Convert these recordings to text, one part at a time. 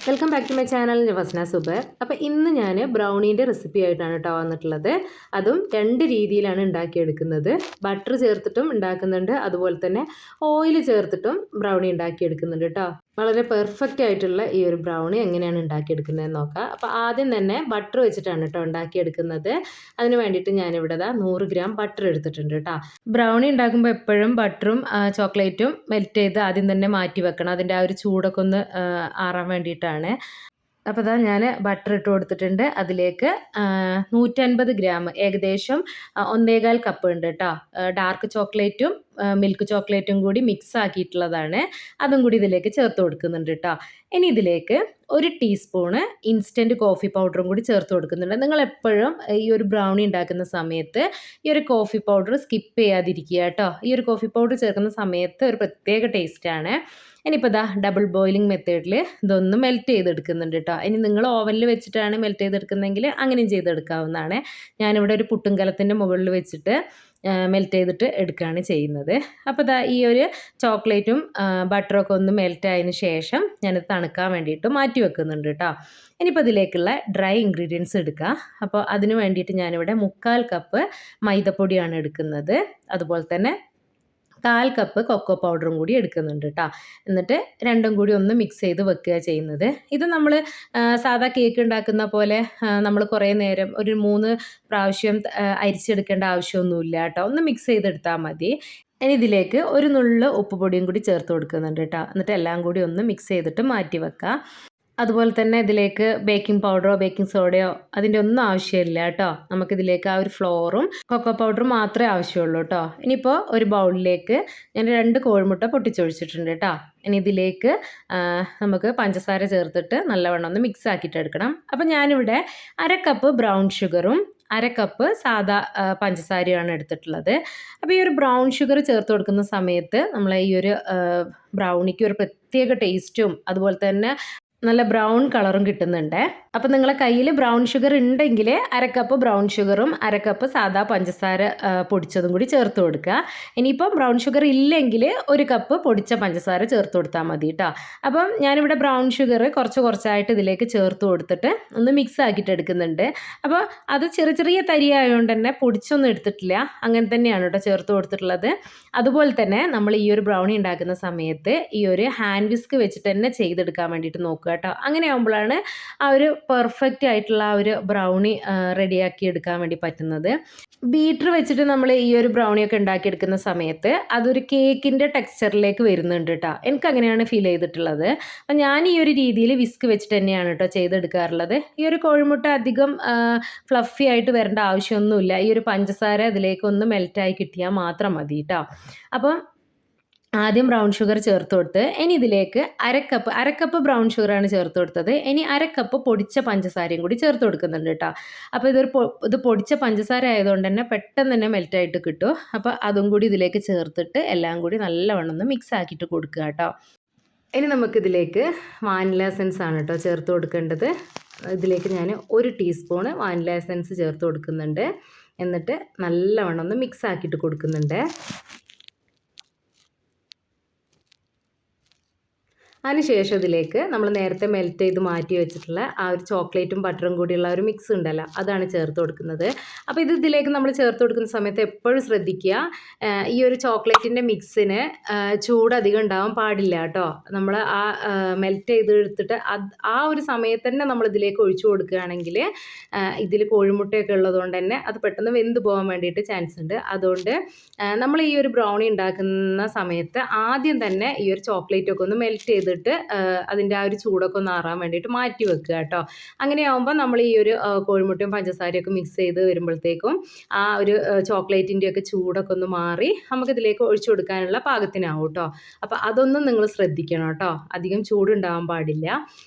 Welcome back to my channel Fasna Subar. അപ്പോൾ ഇന്ന് ഞാൻ ബ്രൗണീൻ്റെ റെസിപ്പി ആയിട്ടാണ് കേട്ടോ വന്നിട്ടുള്ളത്. അതും രണ്ട് രീതിയിലാണ് ഉണ്ടാക്കിയെടുക്കുന്നത്. ബട്ടർ ചേർത്തിട്ടും ഉണ്ടാക്കുന്നുണ്ട്, അതുപോലെ തന്നെ ഓയിൽ ചേർത്തിട്ടും ബ്രൗണി ഉണ്ടാക്കിയെടുക്കുന്നുണ്ട് കേട്ടോ. വളരെ പെർഫെക്റ്റ് ആയിട്ടുള്ള ഈ ഒരു ബ്രൗണി എങ്ങനെയാണ് ഉണ്ടാക്കിയെടുക്കുന്നതെന്ന് നോക്കാം. അപ്പോൾ ആദ്യം തന്നെ ബട്ടർ വെച്ചിട്ടാണ് കേട്ടോ ഉണ്ടാക്കിയെടുക്കുന്നത്. അതിന് വേണ്ടിയിട്ട് ഞാനിവിടെ 100 ഗ്രാം ബട്ടർ എടുത്തിട്ടുണ്ട് കേട്ടോ. ബ്രൗണി ഉണ്ടാക്കുമ്പോൾ എപ്പോഴും ബട്ടറും ചോക്ലേറ്റും മെൽറ്റ് ചെയ്ത് ആദ്യം തന്നെ മാറ്റി വെക്കണം. അതിൻ്റെ ആ ഒരു ചൂടൊക്കെ ഒന്ന് ആറാൻ വേണ്ടിയിട്ടാണ്. അപ്പോൾ ഇതാ ഞാൻ ബട്ടർ ഇട്ട് കൊടുത്തിട്ടുണ്ട്. അതിലേക്ക് 150 ഗ്രാം, ഏകദേശം 1.25 കപ്പ് ഉണ്ട് കേട്ടോ. ഡാർക്ക് ചോക്ലേറ്റും മിൽക്ക് ചോക്ലേറ്റും കൂടി മിക്സ് ആക്കിയിട്ടുള്ളതാണ്. അതും കൂടി ഇതിലേക്ക് ചേർത്ത് കൊടുക്കുന്നുണ്ട് കേട്ടോ. ഇനി ഇതിലേക്ക് 1 ടീസ്പൂണ് ഇൻസ്റ്റൻറ്റ് കോഫി പൗഡറും കൂടി ചേർത്ത് കൊടുക്കുന്നുണ്ട്. നിങ്ങൾ എപ്പോഴും ഈ ഒരു ബ്രൗണി ഉണ്ടാക്കുന്ന സമയത്ത് ഈ ഒരു കോഫി പൗഡർ സ്കിപ്പ് ചെയ്യാതിരിക്കുക കേട്ടോ. ഈ ഒരു കോഫി പൗഡർ ചേർക്കുന്ന സമയത്ത് ഒരു പ്രത്യേക ടേസ്റ്റാണ്. ഇനിയിപ്പോൾ ഇതാ ഡബിൾ ബോയിലിംഗ് മെത്തേഡിൽ ഇതൊന്ന് മെൽറ്റ് ചെയ്തെടുക്കുന്നുണ്ട് കേട്ടോ. ഇനി നിങ്ങൾ ഓവനിൽ വെച്ചിട്ടാണ് മെൽറ്റ് ചെയ്തെടുക്കുന്നതെങ്കിൽ അങ്ങനെയും ചെയ്തെടുക്കാവുന്നതാണ്. ഞാനിവിടെ ഒരു പുട്ടും കലത്തിൻ്റെ മുകളിൽ വെച്ചിട്ട് മെൽറ്റ് ചെയ്തിട്ട് എടുക്കുകയാണ് ചെയ്യുന്നത്. അപ്പോൾ ഇതാ ഈ ഒരു ചോക്ലേറ്റും ബട്ടറൊക്കെ ഒന്ന് മെൽറ്റ് ആയതിന് ശേഷം ഞാനത് തണുക്കാൻ വേണ്ടിയിട്ട് മാറ്റി വെക്കുന്നുണ്ട് കേട്ടോ. ഇനിയിപ്പോൾ ഇതിലേക്കുള്ള ഡ്രൈ ഇൻഗ്രീഡിയൻസ് എടുക്കുക. അപ്പോൾ അതിന് വേണ്ടിയിട്ട് ഞാനിവിടെ 3/4 കപ്പ് മൈദപ്പൊടിയാണ് എടുക്കുന്നത്. അതുപോലെ തന്നെ 1/4 കപ്പ് കൊക്കോ പൗഡറും കൂടി എടുക്കുന്നുണ്ട് കേട്ടോ. എന്നിട്ട് രണ്ടും കൂടി ഒന്ന് മിക്സ് ചെയ്ത് വെക്കുക ചെയ്യുന്നത്. ഇത് നമ്മൾ സാധാ കേക്ക് ഉണ്ടാക്കുന്ന പോലെ നമ്മൾ കുറേ നേരം ഒരു 3 പ്രാവശ്യം അരിച്ചെടുക്കേണ്ട ആവശ്യമൊന്നുമില്ല കേട്ടോ. ഒന്ന് മിക്സ് ചെയ്തെടുത്താൽ മതി. ഇനി ഇതിലേക്ക് ഒരു നുള്ള് ഉപ്പ് പൊടിയും കൂടി ചേർത്ത് കൊടുക്കുന്നുണ്ട് കേട്ടോ. എന്നിട്ട് എല്ലാം കൂടി ഒന്ന് മിക്സ് ചെയ്തിട്ട് മാറ്റി വെക്കുക. അതുപോലെ തന്നെ ഇതിലേക്ക് ബേക്കിംഗ് പൗഡറോ ബേക്കിംഗ് സോഡയോ അതിൻ്റെ ഒന്നും ആവശ്യമില്ല കേട്ടോ. നമുക്കിതിലേക്ക് ആ ഒരു ഫ്ലോറും കൊക്കോ പൗഡറും മാത്രമേ ആവശ്യമുള്ളൂ കേട്ടോ. ഇനിയിപ്പോൾ ഒരു ബൗളിലേക്ക് ഞാൻ 2 കോഴിമുട്ട പൊട്ടിച്ചൊഴിച്ചിട്ടുണ്ട് കേട്ടോ. ഇനി ഇതിലേക്ക് നമുക്ക് പഞ്ചസാര ചേർത്തിട്ട് നല്ലവണ്ണം ഒന്ന് മിക്സ് ആക്കിയിട്ട് എടുക്കണം. അപ്പോൾ ഞാനിവിടെ 1/2 കപ്പ് ബ്രൗൺ ഷുഗറും 1/2 കപ്പ് സാദാ പഞ്ചസാരയാണ് എടുത്തിട്ടുള്ളത്. അപ്പോൾ ഈ ഒരു ബ്രൗൺ ഷുഗർ ചേർത്ത് കൊടുക്കുന്ന സമയത്ത് നമ്മളെ ഈ ഒരു ബ്രൗണിക്ക് ഒരു പ്രത്യേക ടേസ്റ്റും അതുപോലെ തന്നെ നല്ല ബ്രൗൺ കളറും കിട്ടുന്നുണ്ട്. അപ്പോൾ നിങ്ങളെ കയ്യിൽ ബ്രൗൺ ഷുഗർ ഉണ്ടെങ്കിൽ 1/2 കപ്പ് ബ്രൗൺ ഷുഗറും 1/2 കപ്പ് സാദാ പഞ്ചസാര പൊടിച്ചതും കൂടി ചേർത്ത് കൊടുക്കുക. ഇനിയിപ്പോൾ ബ്രൗൺ ഷുഗർ ഇല്ലെങ്കിൽ 1 കപ്പ് പൊടിച്ച പഞ്ചസാര ചേർത്ത് കൊടുത്താൽ മതി കേട്ടോ. അപ്പം ഞാനിവിടെ ബ്രൗൺ ഷുഗർ കുറച്ചായിട്ട് ഇതിലേക്ക് ചേർത്ത് കൊടുത്തിട്ട് ഒന്ന് മിക്സ് ആക്കിയിട്ട് എടുക്കുന്നുണ്ട്. അപ്പോൾ അത് ചെറിയ ചെറിയ തരി ആയതുകൊണ്ട് തന്നെ പൊടിച്ചൊന്നും എടുത്തിട്ടില്ല, അങ്ങനെ തന്നെയാണ് കേട്ടോ ചേർത്ത് കൊടുത്തിട്ടുള്ളത്. അതുപോലെ തന്നെ നമ്മൾ ഈ ഒരു ബ്രൗണി ഉണ്ടാക്കുന്ന സമയത്ത് ഈ ഒരു ഹാൻഡ് വിസ്ക് വെച്ചിട്ട് തന്നെ ചെയ്തെടുക്കാൻ വേണ്ടിയിട്ട് നോക്കുക കേട്ടോ. അങ്ങനെ ആകുമ്പോഴാണ് ആ ഒരു പെർഫെക്റ്റ് ആയിട്ടുള്ള ആ ഒരു ബ്രൗണി റെഡിയാക്കി എടുക്കാൻ വേണ്ടി പറ്റുന്നത്. ബീറ്റർ വെച്ചിട്ട് നമ്മൾ ഈ ഒരു ബ്രൗണിയൊക്കെ ഉണ്ടാക്കിയെടുക്കുന്ന സമയത്ത് അതൊരു കേക്കിൻ്റെ ടെക്സ്ചറിലേക്ക് വരുന്നുണ്ട് കേട്ടോ. എനിക്ക് അങ്ങനെയാണ് ഫീൽ ചെയ്തിട്ടുള്ളത്. അപ്പം ഞാൻ ഈ ഒരു രീതിയിൽ വിസ്ക് വെച്ചിട്ട് തന്നെയാണ് കേട്ടോ ചെയ്തെടുക്കാറുള്ളത്. ഈ ഒരു കോഴിമുട്ട അധികം ഫ്ലഫി ആയിട്ട് വരേണ്ട ആവശ്യമൊന്നുമില്ല. ഈ ഒരു പഞ്ചസാര ഇതിലേക്കൊന്ന് മെൽറ്റായി കിട്ടിയാൽ മാത്രം മതി കേട്ടോ. അപ്പം ആദ്യം ബ്രൗൺ ഷുഗർ ചേർത്ത് കൊടുത്ത് ഇനി ഇതിലേക്ക് 1/2 കപ്പ് ബ്രൗൺ ഷുഗറാണ് ചേർത്ത് കൊടുത്തത്. ഇനി 1/2 കപ്പ് പൊടിച്ച പഞ്ചസാരയും കൂടി ചേർത്ത് കൊടുക്കുന്നുണ്ട് കേട്ടോ. അപ്പോൾ ഇത് പൊടിച്ച പഞ്ചസാര ആയതുകൊണ്ട് തന്നെ പെട്ടെന്ന് തന്നെ മെൽറ്റായിട്ട് കിട്ടും. അപ്പോൾ അതും കൂടി ഇതിലേക്ക് ചേർത്തിട്ട് എല്ലാം കൂടി നല്ലവണ്ണം ഒന്ന് മിക്സ് ആക്കിയിട്ട് കൊടുക്കുക കേട്ടോ. ഇനി നമുക്കിതിലേക്ക് വാനില എസൻസ് ആണ് കേട്ടോ ചേർത്ത് കൊടുക്കേണ്ടത്. ഇതിലേക്ക് ഞാൻ 1 ടീസ്പൂണ് വാനില എസൻസ് ചേർത്ത് കൊടുക്കുന്നുണ്ട്. എന്നിട്ട് നല്ലവണ്ണം ഒന്ന് മിക്സ് ആക്കിയിട്ട് കൊടുക്കുന്നുണ്ട്. അതിനുശേഷം ഇതിലേക്ക് നമ്മൾ നേരത്തെ മെൽറ്റ് ചെയ്ത് മാറ്റി വെച്ചിട്ടുള്ള ആ ഒരു ചോക്ലേറ്റും ബട്ടറും കൂടിയുള്ള ഒരു മിക്സ് ഉണ്ടല്ലോ, അതാണ് ചേർത്ത് കൊടുക്കുന്നത്. അപ്പോൾ ഇതിലേക്ക് നമ്മൾ ചേർത്ത് കൊടുക്കുന്ന സമയത്ത് എപ്പോഴും ശ്രദ്ധിക്കുക, ഈ ഒരു ചോക്ലേറ്റിൻ്റെ മിക്സിന് ചൂട് അധികം ഉണ്ടാവാൻ പാടില്ല കേട്ടോ. നമ്മൾ ആ മെൽറ്റ് ചെയ്ത് എടുത്തിട്ട് ആ ഒരു സമയത്ത് തന്നെ നമ്മൾ ഇതിലേക്ക് ഒഴിച്ചു കൊടുക്കുകയാണെങ്കിൽ ഇതിൽ കോഴിമുട്ടയൊക്കെ ഉള്ളതുകൊണ്ട് തന്നെ അത് പെട്ടെന്ന് വെന്ത് പോകാൻ വേണ്ടിയിട്ട് ചാൻസ് ഉണ്ട്. അതുകൊണ്ട് നമ്മൾ ഈ ഒരു ബ്രൗണി ഉണ്ടാക്കുന്ന സമയത്ത് ആദ്യം തന്നെ ഈ ഒരു ചോക്ലേറ്റൊക്കെ ഒന്ന് മെൽറ്റ് ചെയ്ത് അതിൻ്റെ ആ ഒരു ചൂടൊക്കെ ഒന്ന് ആറാൻ വേണ്ടിയിട്ട് മാറ്റി വെക്കുക കേട്ടോ. അങ്ങനെയാകുമ്പോൾ നമ്മൾ ഈ ഒരു കോഴിമുട്ടയും പഞ്ചസാരയൊക്കെ മിക്സ് ചെയ്ത് വരുമ്പോഴത്തേക്കും ആ ഒരു ചോക്ലേറ്റിൻ്റെയൊക്കെ ചൂടൊക്കെ ഒന്ന് മാറി നമുക്കിതിലേക്ക് ഒഴിച്ചു കൊടുക്കാനുള്ള പാകത്തിനാവും കേട്ടോ. അപ്പോൾ അതൊന്നും നിങ്ങൾ ശ്രദ്ധിക്കണം കേട്ടോ, അധികം ചൂടുണ്ടാവാൻ പാടില്ല.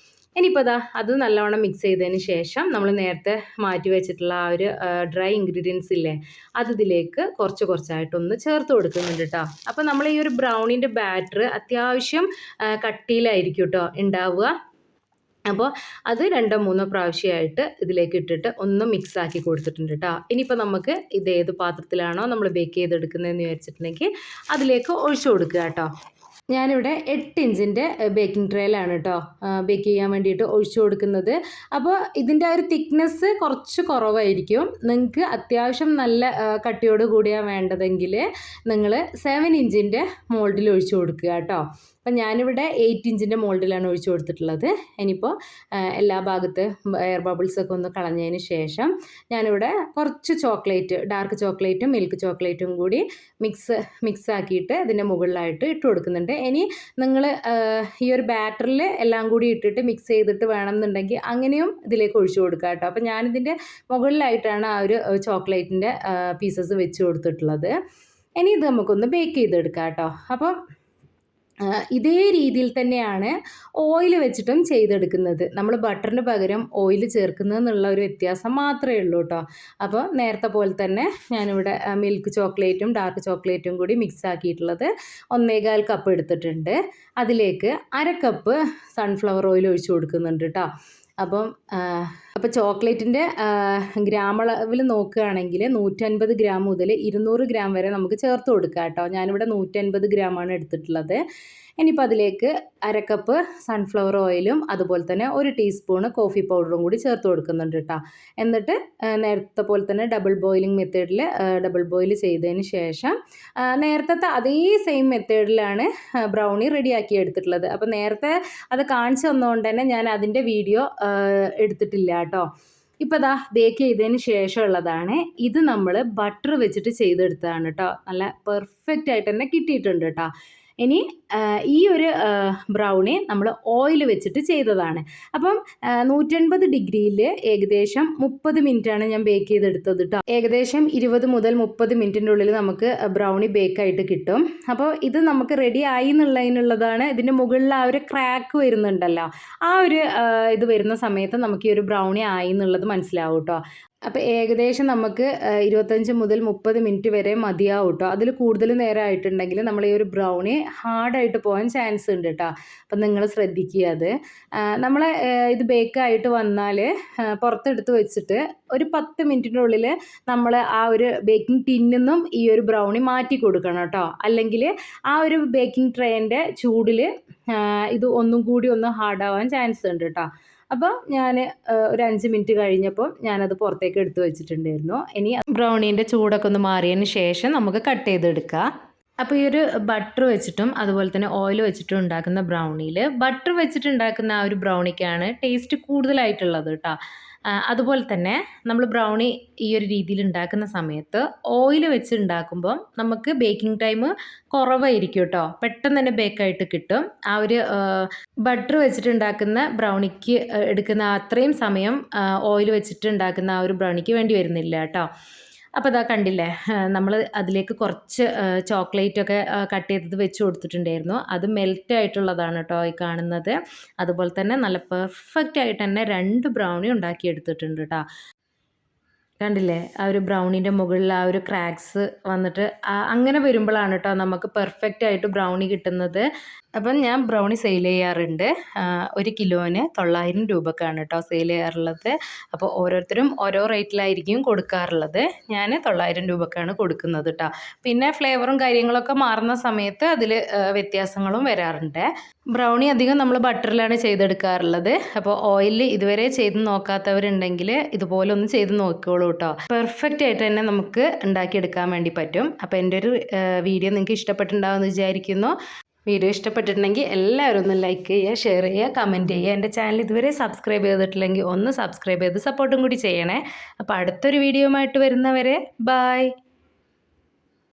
ഇനിയിപ്പോൾ അത് നല്ലവണ്ണം മിക്സ് ചെയ്തതിന് ശേഷം നമ്മൾ നേരത്തെ മാറ്റി വെച്ചിട്ടുള്ള ആ ഒരു ഡ്രൈ ഇൻഗ്രീഡിയൻസ് ഇല്ലേ, അത് ഇതിലേക്ക് കുറച്ചായിട്ടൊന്ന് ചേർത്ത് കൊടുക്കുന്നുണ്ട് കേട്ടോ. അപ്പോൾ നമ്മൾ ഈ ഒരു ബ്രൗണിൻ്റെ ബാറ്റർ അത്യാവശ്യം കട്ടിയിലായിരിക്കും കേട്ടോ ഉണ്ടാവുക. അപ്പോൾ അത് 2-3 പ്രാവശ്യമായിട്ട് ഇതിലേക്ക് ഇട്ടിട്ട് ഒന്ന് മിക്സ് ആക്കി കൊടുത്തിട്ടുണ്ട് കേട്ടോ. ഇനിയിപ്പോൾ നമുക്ക് ഇത് ഏത് പാത്രത്തിലാണോ നമ്മൾ ബേക്ക് ചെയ്തെടുക്കുന്നതെന്ന് വിചാരിച്ചിട്ടുണ്ടെങ്കിൽ അതിലേക്ക് ഒഴിച്ചു കൊടുക്കുക കേട്ടോ. ഞാനിവിടെ 8 ഇഞ്ചിൻ്റെ ബേക്കിംഗ് ട്രേയിലാണ് കേട്ടോ ബേക്ക് ചെയ്യാൻ വേണ്ടിയിട്ട് ഒഴിച്ചു കൊടുക്കുന്നത്. അപ്പോൾ ഇതിൻ്റെ ആ ഒരു തിക്നെസ് കുറച്ച് കുറവായിരിക്കും. നിങ്ങൾക്ക് അത്യാവശ്യം നല്ല കട്ടിയോട് കൂടിയാണ് വേണ്ടതെങ്കിൽ നിങ്ങൾ 7 ഇഞ്ചിൻ്റെ മോൾഡിൽ ഒഴിച്ചു കൊടുക്കുക കേട്ടോ. അപ്പം ഞാനിവിടെ 8 ഇഞ്ചിൻ്റെ മോൾഡിലാണ് ഒഴിച്ചു കൊടുത്തിട്ടുള്ളത്. ഇനിയിപ്പോൾ എല്ലാ ഭാഗത്ത് എയർ ബബിൾസൊക്കെ ഒന്ന് കളഞ്ഞതിന് ശേഷം ഞാനിവിടെ കുറച്ച് ചോക്ലേറ്റ്, ഡാർക്ക് ചോക്ലേറ്റും മിൽക്ക് ചോക്ലേറ്റും കൂടി മിക്സ് ആക്കിയിട്ട് ഇതിൻ്റെ മുകളിലായിട്ട് ഇട്ട് കൊടുക്കുന്നുണ്ട്. ഇനി നിങ്ങൾ ഈ ഒരു ബാറ്ററിൽ എല്ലാം കൂടി ഇട്ടിട്ട് മിക്സ് ചെയ്തിട്ട് വേണമെന്നുണ്ടെങ്കിൽ അങ്ങനെയും ഇതിലേക്ക് ഒഴിച്ചു കൊടുക്കുക കേട്ടോ. അപ്പം ഞാനിതിൻ്റെ മുകളിലായിട്ടാണ് ആ ഒരു ചോക്ലേറ്റിൻ്റെ പീസസ് വെച്ച് കൊടുത്തിട്ടുള്ളത്. ഇനി ഇത് നമുക്കൊന്ന് ബേക്ക് ചെയ്തെടുക്കാം കേട്ടോ. അപ്പം ഇതേ രീതിയിൽ തന്നെയാണ് ഓയിൽ വെച്ചിട്ടും ചെയ്തെടുക്കുന്നത്. നമ്മൾ ബട്ടറിന് പകരം ഓയിൽ ചേർക്കുന്നതെന്നുള്ള ഒരു വ്യത്യാസം മാത്രമേ ഉള്ളൂ കേട്ടോ. അപ്പോൾ നേരത്തെ പോലെ തന്നെ ഞാനിവിടെ മിൽക്ക് ചോക്ലേറ്റും ഡാർക്ക് ചോക്ലേറ്റും കൂടി മിക്സ് ആക്കിയിട്ടുള്ളത് 1.25 കപ്പ് എടുത്തിട്ടുണ്ട്. അതിലേക്ക് 1/2 കപ്പ് സൺഫ്ലവർ ഓയിൽ ഒഴിച്ച് കൊടുക്കുന്നുണ്ട് കേട്ടോ. അപ്പോൾ ചോക്ലേറ്റിൻ്റെ ഗ്രാം അളവിൽ നോക്കുകയാണെങ്കിൽ 150 ഗ്രാം മുതൽ 200 ഗ്രാം വരെ നമുക്ക് ചേർത്ത് കൊടുക്കാം കേട്ടോ. ഞാനിവിടെ 150 ഗ്രാമാണ് എടുത്തിട്ടുള്ളത്. ഇനിയിപ്പോൾ അതിലേക്ക് 1/2 കപ്പ് സൺഫ്ലവർ ഓയിലും അതുപോലെ തന്നെ 1 ടീസ്പൂണ് കോഫി പൗഡറും കൂടി ചേർത്ത് കൊടുക്കുന്നുണ്ട് കേട്ടോ. എന്നിട്ട് നേരത്തെ പോലെ തന്നെ ഡബിൾ ബോയിലിംഗ് മെത്തേഡിൽ ഡബിൾ ബോയിൽ ചെയ്തതിന് ശേഷം നേരത്തെ അതേ സെയിം മെത്തേഡിലാണ് ബ്രൗണി റെഡിയാക്കി എടുത്തിട്ടുള്ളത്. അപ്പോൾ നേരത്തെ അത് കാണിച്ചു തന്നുകൊണ്ട് തന്നെ ഞാൻ അതിൻ്റെ വീഡിയോ എടുത്തിട്ടില്ല കേട്ടോ. ഇപ്പോൾ ദാ ബേക്ക് ചെയ്തതിന് ശേഷമുള്ളതാണ്. ഇത് നമ്മൾ ബട്ടർ വെച്ചിട്ട് ചെയ്തെടുത്തതാണ് കേട്ടോ. നല്ല പെർഫെക്റ്റ് ആയിട്ട് തന്നെ കിട്ടിയിട്ടുണ്ട് കേട്ടോ. ഇനി ഈ ഒരു ബ്രൗണി നമ്മൾ ഓയിൽ വെച്ചിട്ട് ചെയ്തതാണ്. അപ്പം 180 ഡിഗ്രിയിൽ ഏകദേശം 30 മിനിറ്റാണ് ഞാൻ ബേക്ക് ചെയ്തെടുത്തത് കേട്ടോ. ഏകദേശം 20 മുതൽ 30 മിനിറ്റിൻ്റെ ഉള്ളിൽ നമുക്ക് ബ്രൗണി ബേക്കായിട്ട് കിട്ടും. അപ്പോൾ ഇത് നമുക്ക് റെഡി ആയി എന്നുള്ളതിനുള്ളതാണ്. ഇതിൻ്റെ മുകളിൽ ആ ഒരു ക്രാക്ക് വരുന്നുണ്ടല്ലോ, ആ ഒരു ഇത് വരുന്ന സമയത്ത് നമുക്ക് ഈ ഒരു ബ്രൗണി ആയി എന്നുള്ളത് മനസ്സിലാവും കേട്ടോ. അപ്പോൾ ഏകദേശം നമുക്ക് 25 മുതൽ 30 മിനിറ്റ് വരെ മതിയാവും കേട്ടോ. അതിൽ കൂടുതൽ നേരം ആയിട്ടുണ്ടെങ്കിൽ നമ്മൾ ഈ ഒരു ബ്രൗണി ഹാർഡായിട്ട് പോകാൻ ചാൻസ് ഉണ്ട് കേട്ടോ. അപ്പം നിങ്ങൾ ശ്രദ്ധിക്കുക. അത് നമ്മൾ ഇത് ബേക്കായിട്ട് വന്നാൽ പുറത്തെടുത്ത് വെച്ചിട്ട് ഒരു 10 മിനിറ്റിനുള്ളിൽ നമ്മൾ ആ ഒരു ബേക്കിംഗ് ടിന്നിൽ നിന്നും ഈ ഒരു ബ്രൗണി മാറ്റി കൊടുക്കണം കേട്ടോ. അല്ലെങ്കിൽ ആ ഒരു ബേക്കിംഗ് ട്രേൻ്റെ ചൂടിൽ ഇത് ഒന്നും കൂടി ഒന്ന് ഹാർഡാവാൻ ചാൻസ് ഉണ്ട് കേട്ടോ. അപ്പോൾ ഞാൻ ഒരു 5 മിനിറ്റ് കഴിഞ്ഞപ്പോൾ ഞാനത് പുറത്തേക്ക് എടുത്ത് വെച്ചിട്ടുണ്ടായിരുന്നു. ഇനി ബ്രൗണീൻ്റെ ചൂടൊക്കെ ഒന്ന് മാറിയതിന് ശേഷം നമുക്ക് കട്ട് ചെയ്തെടുക്കാം. അപ്പോൾ ഈ ഒരു ബട്ടർ വെച്ചിട്ടും അതുപോലെ തന്നെ ഓയിൽ വെച്ചിട്ടും ഉണ്ടാക്കുന്ന ബ്രൗണിയിൽ ബട്ടർ വെച്ചിട്ട് ഉണ്ടാക്കുന്ന ആ ഒരു ബ്രൗണിക്കാണ് ടേസ്റ്റ് കൂടുതലായിട്ടുള്ളത് കേട്ടോ. അതുപോലെ തന്നെ നമ്മൾ ബ്രൗണി ഈ ഒരു രീതിയിൽ ഉണ്ടാക്കുന്ന സമയത്ത് ഓയിൽ വെച്ച് ഉണ്ടാക്കുമ്പം നമുക്ക് ബേക്കിംഗ് ടൈം കുറവായിരിക്കും കേട്ടോ. പെട്ടെന്ന് തന്നെ ബേക്കായിട്ട് കിട്ടും. ആ ഒരു ബട്ടർ വെച്ചിട്ട് ഉണ്ടാക്കുന്ന ബ്രൗണിക്ക് എടുക്കുന്ന അത്രയും സമയം ഓയിൽ വെച്ചിട്ട് ഉണ്ടാക്കുന്ന ആ ഒരു ബ്രൗണിക്ക് വേണ്ടി വരുന്നില്ല കേട്ടോ. അപ്പോൾ അതാ കണ്ടില്ലേ, നമ്മൾ അതിലേക്ക് കുറച്ച് ചോക്ലേറ്റൊക്കെ കട്ട് ചെയ്തത് വെച്ച് കൊടുത്തിട്ടുണ്ടായിരുന്നു. അത് മെൽറ്റ് ആയിട്ടുള്ളതാണ് കേട്ടോ ഈ കാണുന്നത്. അതുപോലെ തന്നെ നല്ല പെർഫെക്റ്റ് ആയിട്ട് തന്നെ 2 ബ്രൗണി ഉണ്ടാക്കിയെടുത്തിട്ടുണ്ട് കേട്ടോ. കണ്ടില്ലേ, ആ ഒരു ബ്രൗണീൻ്റെ മുകളിൽ ആ ഒരു ക്രാക്സ് വന്നിട്ട് അങ്ങനെ വരുമ്പോഴാണ് കേട്ടോ നമുക്ക് പെർഫെക്റ്റ് ആയിട്ട് ബ്രൗണി കിട്ടുന്നത്. അപ്പം ഞാൻ ബ്രൗണി സെയിൽ ചെയ്യാറുണ്ട്. 1 കിലോന് 900 രൂപക്കാണ് കേട്ടോ സെയിൽ ചെയ്യാറുള്ളത്. അപ്പോൾ ഓരോരുത്തരും ഓരോ റേറ്റിലായിരിക്കും കൊടുക്കാറുള്ളത്. ഞാൻ 900 രൂപക്കാണ് കൊടുക്കുന്നത് കേട്ടോ. പിന്നെ ഫ്ലേവറും കാര്യങ്ങളൊക്കെ മാറുന്ന സമയത്ത് അതിൽ വ്യത്യാസങ്ങളും വരാറുണ്ട്. ബ്രൗണി അധികം നമ്മൾ ബട്ടറിലാണ് ചെയ്തെടുക്കാറുള്ളത്. അപ്പോൾ ഓയിലിൽ ഇതുവരെ ചെയ്ത് നോക്കാത്തവരുണ്ടെങ്കിൽ ഇതുപോലെ ഒന്ന് ചെയ്ത് നോക്കിക്കോളൂ കേട്ടോ. പെർഫെക്റ്റ് ആയിട്ട് തന്നെ നമുക്ക് ഉണ്ടാക്കിയെടുക്കാൻ വേണ്ടി പറ്റും. അപ്പോൾ എൻ്റെ ഒരു വീഡിയോ നിങ്ങൾക്ക് ഇഷ്ടപ്പെട്ടിട്ടുണ്ടാവുമെന്ന് വിചാരിക്കുന്നു. വീഡിയോ ഇഷ്ടപ്പെട്ടിട്ടുണ്ടെങ്കിൽ എല്ലാവരും ഒന്ന് ലൈക്ക് ചെയ്യുക, ഷെയർ ചെയ്യുക, കമൻറ്റ് ചെയ്യുക. എൻ്റെ ചാനൽ ഇതുവരെ സബ്സ്ക്രൈബ് ചെയ്തിട്ടില്ലെങ്കിൽ ഒന്ന് സബ്സ്ക്രൈബ് ചെയ്ത് സപ്പോർട്ടും കൂടി ചെയ്യണേ. അപ്പോൾ അടുത്തൊരു വീഡിയോയുമായിട്ട് വരുന്നവരെ ബൈ.